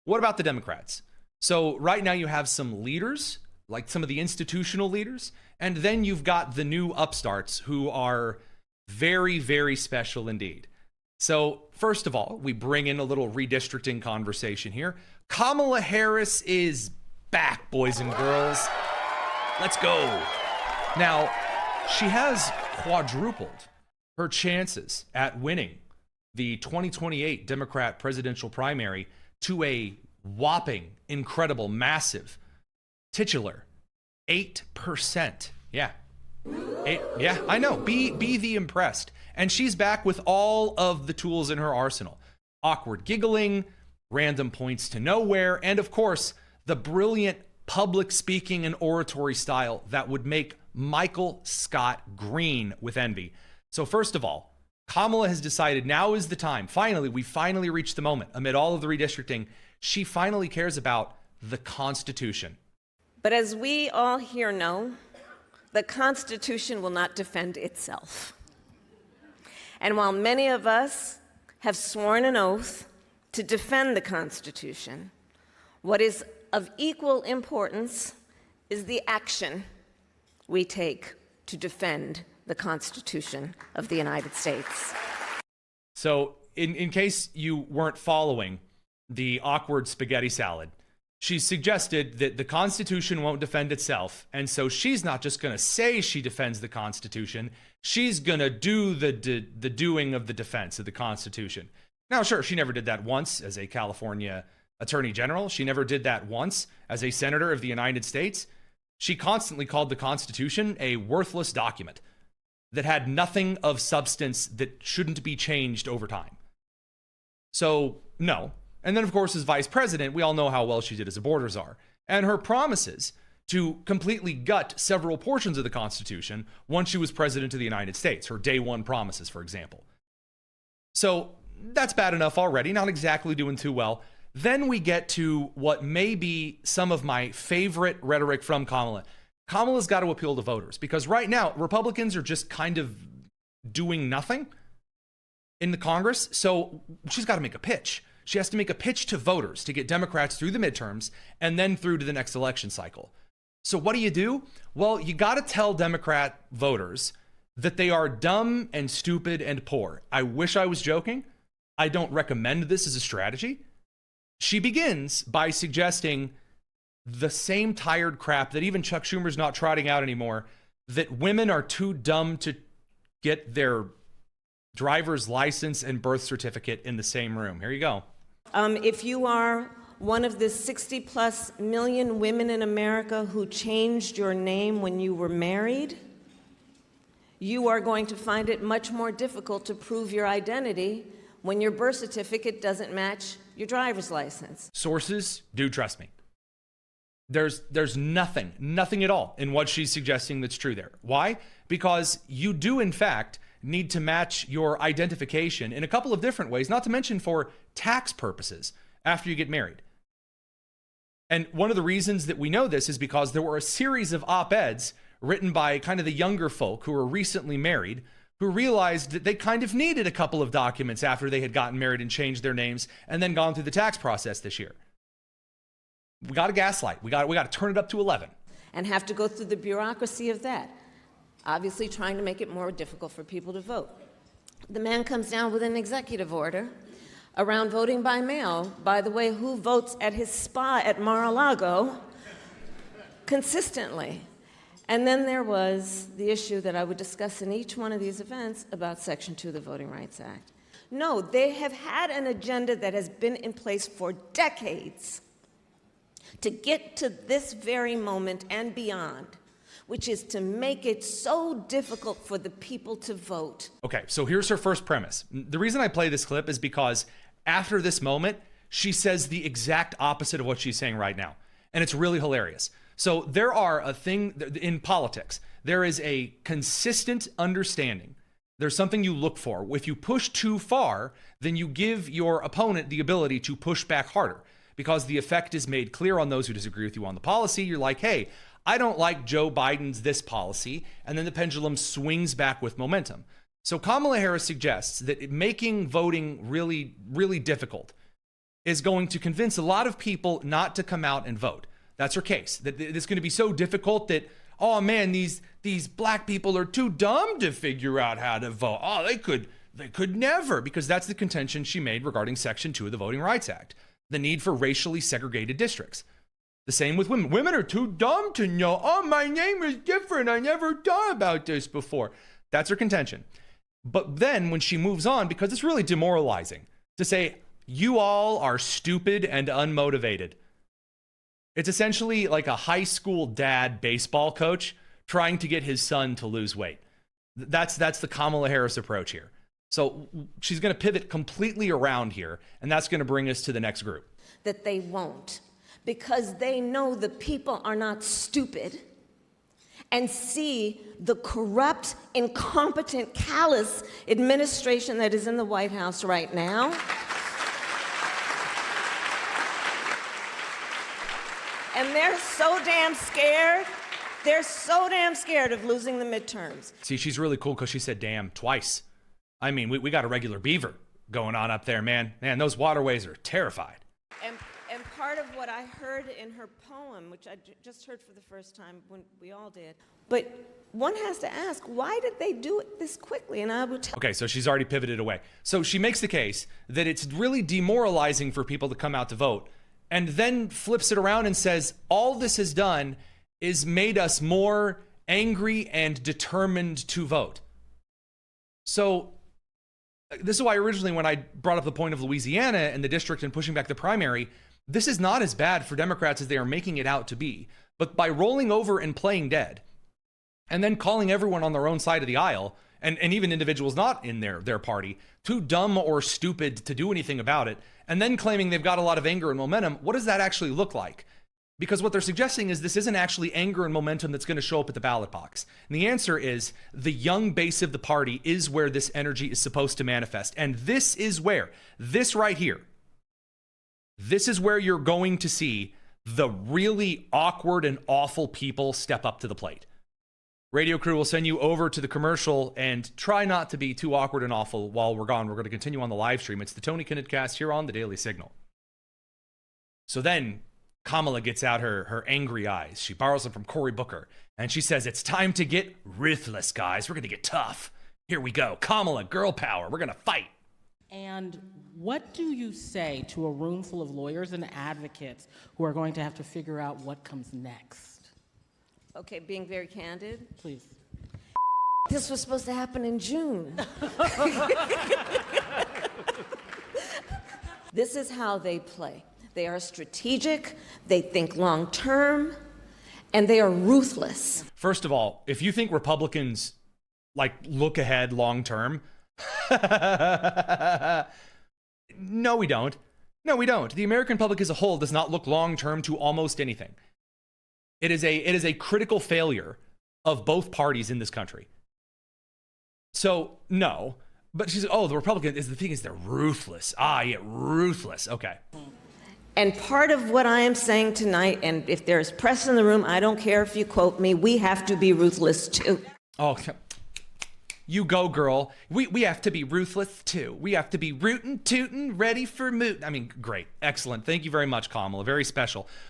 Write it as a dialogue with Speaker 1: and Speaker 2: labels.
Speaker 1: What about the Democrats? So right now you have some leaders, like some of the institutional leaders, and then you've got the new upstarts who are very, very special indeed. So first of all, we bring in a little redistricting conversation here. Kamala Harris is back, boys and girls. Let's go. Now, she has quadrupled her chances at winning the 2028 Democrat presidential primary to a whopping, incredible, massive, titular 8%. Yeah. Yeah, I know. Be the impressed. And she's back with all of the tools in her arsenal. Awkward giggling, random points to nowhere, and of course, the brilliant public speaking and oratory style that would make Michael Scott green with envy. So first of all, Kamala has decided now is the time. Finally, we finally reached the moment. Amid all of the redistricting, she finally cares about the Constitution.
Speaker 2: But as we all here know, the Constitution will not defend itself. And while many of us have sworn an oath to defend the Constitution, what is of equal importance is the action we take to defend the Constitution of the United States.
Speaker 1: So in case you weren't following the awkward spaghetti salad, she suggested that the Constitution won't defend itself, and so she's not just going to say she defends the Constitution, she's going to do the doing of the defense of the Constitution. Now, sure, she never did that once as a California Attorney General. She never did that once as a Senator of the United States. She constantly called the Constitution a worthless document that had nothing of substance that shouldn't be changed over time. So, no. And then, of course, as vice president, we all know how well she did as a border czar. And her promises to completely gut several portions of the Constitution once she was president of the United States, her day one promises, for example. So that's bad enough already, not exactly doing too well. Then we get to what may be some of my favorite rhetoric from Kamala. Kamala's got to appeal to voters because right now, Republicans are just kind of doing nothing in the Congress. So she's got to make a pitch. She has to make a pitch to voters to get Democrats through the midterms and then through to the next election cycle. So what do? Well, you got to tell Democrat voters that they are dumb and stupid and poor. I wish I was joking. I don't recommend this as a strategy. She begins by suggesting the same tired crap that even Chuck Schumer's not trotting out anymore, that women are too dumb to get their driver's license and birth certificate in the same room. Here you go.
Speaker 2: If you are one of the 60+ million women in America who changed your name when you were married, you are going to find it much more difficult to prove your identity when your birth certificate doesn't match your driver's license.
Speaker 1: Sources do trust me. There's nothing at all in what she's suggesting that's true there. Why? Because you do, in fact, need to match your identification in a couple of different ways, not to mention for tax purposes after you get married. And one of the reasons that we know this is because there were a series of op-eds written by kind of the younger folk who were recently married who realized that they kind of needed a couple of documents after they had gotten married and changed their names and then gone through the tax process this year. We got to gaslight. We got to turn it up to 11.
Speaker 2: And have to go through the bureaucracy of that. Obviously trying to make it more difficult for people to vote. The man comes down with an executive order around voting by mail. By the way, who votes at his spa at Mar-a-Lago consistently? And then there was the issue that I would discuss in each one of these events about Section 2 of the Voting Rights Act. No, they have had an agenda that has been in place for decades to get to this very moment and beyond, which is to make it so difficult for the people to vote.
Speaker 1: Okay, so here's her first premise. The reason I play this clip is because after this moment, she says the exact opposite of what she's saying right now. And it's really hilarious. So there are a thing in politics, there is a consistent understanding. There's something you look for. If you push too far, then you give your opponent the ability to push back harder because the effect is made clear on those who disagree with you on the policy. You're like, hey, I don't like Joe Biden's this policy. And then the pendulum swings back with momentum. So Kamala Harris suggests that making voting really, really difficult is going to convince a lot of people not to come out and vote. That's her case. That it's going to be so difficult that, oh man, these black people are too dumb to figure out how to vote. Oh, they could never, because that's the contention she made regarding Section 2 of the Voting Rights Act, the need for racially segregated districts. The same with women. Women are too dumb to know, oh, my name is different. I never thought about this before. That's her contention. But then when she moves on, because it's really demoralizing to say, you all are stupid and unmotivated. It's essentially like a high school dad baseball coach trying to get his son to lose weight. That's the Kamala Harris approach here. So she's going to pivot completely around here, and that's going to bring us to the next group.
Speaker 2: That they won't, because they know the people are not stupid and see the corrupt, incompetent, callous administration that is in the White House right now. And they're so damn scared. They're so damn scared of losing the midterms.
Speaker 1: See, she's really cool because she said damn twice. I mean, we got a regular beaver going on up there, man. Man, those waterways are terrified.
Speaker 2: And part of what I heard in her poem, which I just heard for the first time when we all did, but one has to ask, why did they do it this quickly? And I would tell.
Speaker 1: Okay, so she's already pivoted away. So she makes the case that it's really demoralizing for people to come out to vote, and then flips it around and says, all this has done is made us more angry and determined to vote. So this is why originally when I brought up the point of Louisiana and the district and pushing back the primary, this is not as bad for Democrats as they are making it out to be. But by rolling over and playing dead, and then calling everyone on their own side of the aisle, and even individuals not in their party, too dumb or stupid to do anything about it, and then claiming they've got a lot of anger and momentum, what does that actually look like? Because what they're suggesting is this isn't actually anger and momentum that's going to show up at the ballot box. And the answer is the young base of the party is where this energy is supposed to manifest. And this is where, this right here, this is where you're going to see the really awkward and awful people step up to the plate. Radio crew will send you over to the commercial, and try not to be too awkward and awful while we're gone. We're going to continue on the live stream. It's the Tony Kinnett cast here on the Daily Signal. So then Kamala gets out her angry eyes. She borrows them from Cory Booker, and she says, it's time to get ruthless, guys. We're going to get tough. Here we go. Kamala, girl power. We're going to fight.
Speaker 3: And what do you say to a room full of lawyers and advocates who are going to have to figure out what comes next?
Speaker 2: Okay, being very candid.
Speaker 3: Please.
Speaker 2: This was supposed to happen in June. This is how they play. They are strategic, they think long term, and they are ruthless.
Speaker 1: First of all, if you think Republicans look ahead long term, no, we don't. No, we don't. The American public as a whole does not look long term to almost anything. It is a critical failure of both parties in this country. So no, but she's, oh, the Republican is the thing is they're ruthless. Ah, yeah, ruthless. Okay.
Speaker 2: And part of what I am saying tonight, and if there's press in the room, I don't care if you quote me, we have to be ruthless too.
Speaker 1: Oh, you go, girl. We have to be ruthless too. We have to be rootin', tootin', ready for moot. I mean, great. Excellent. Thank you very much, Kamala. Very special.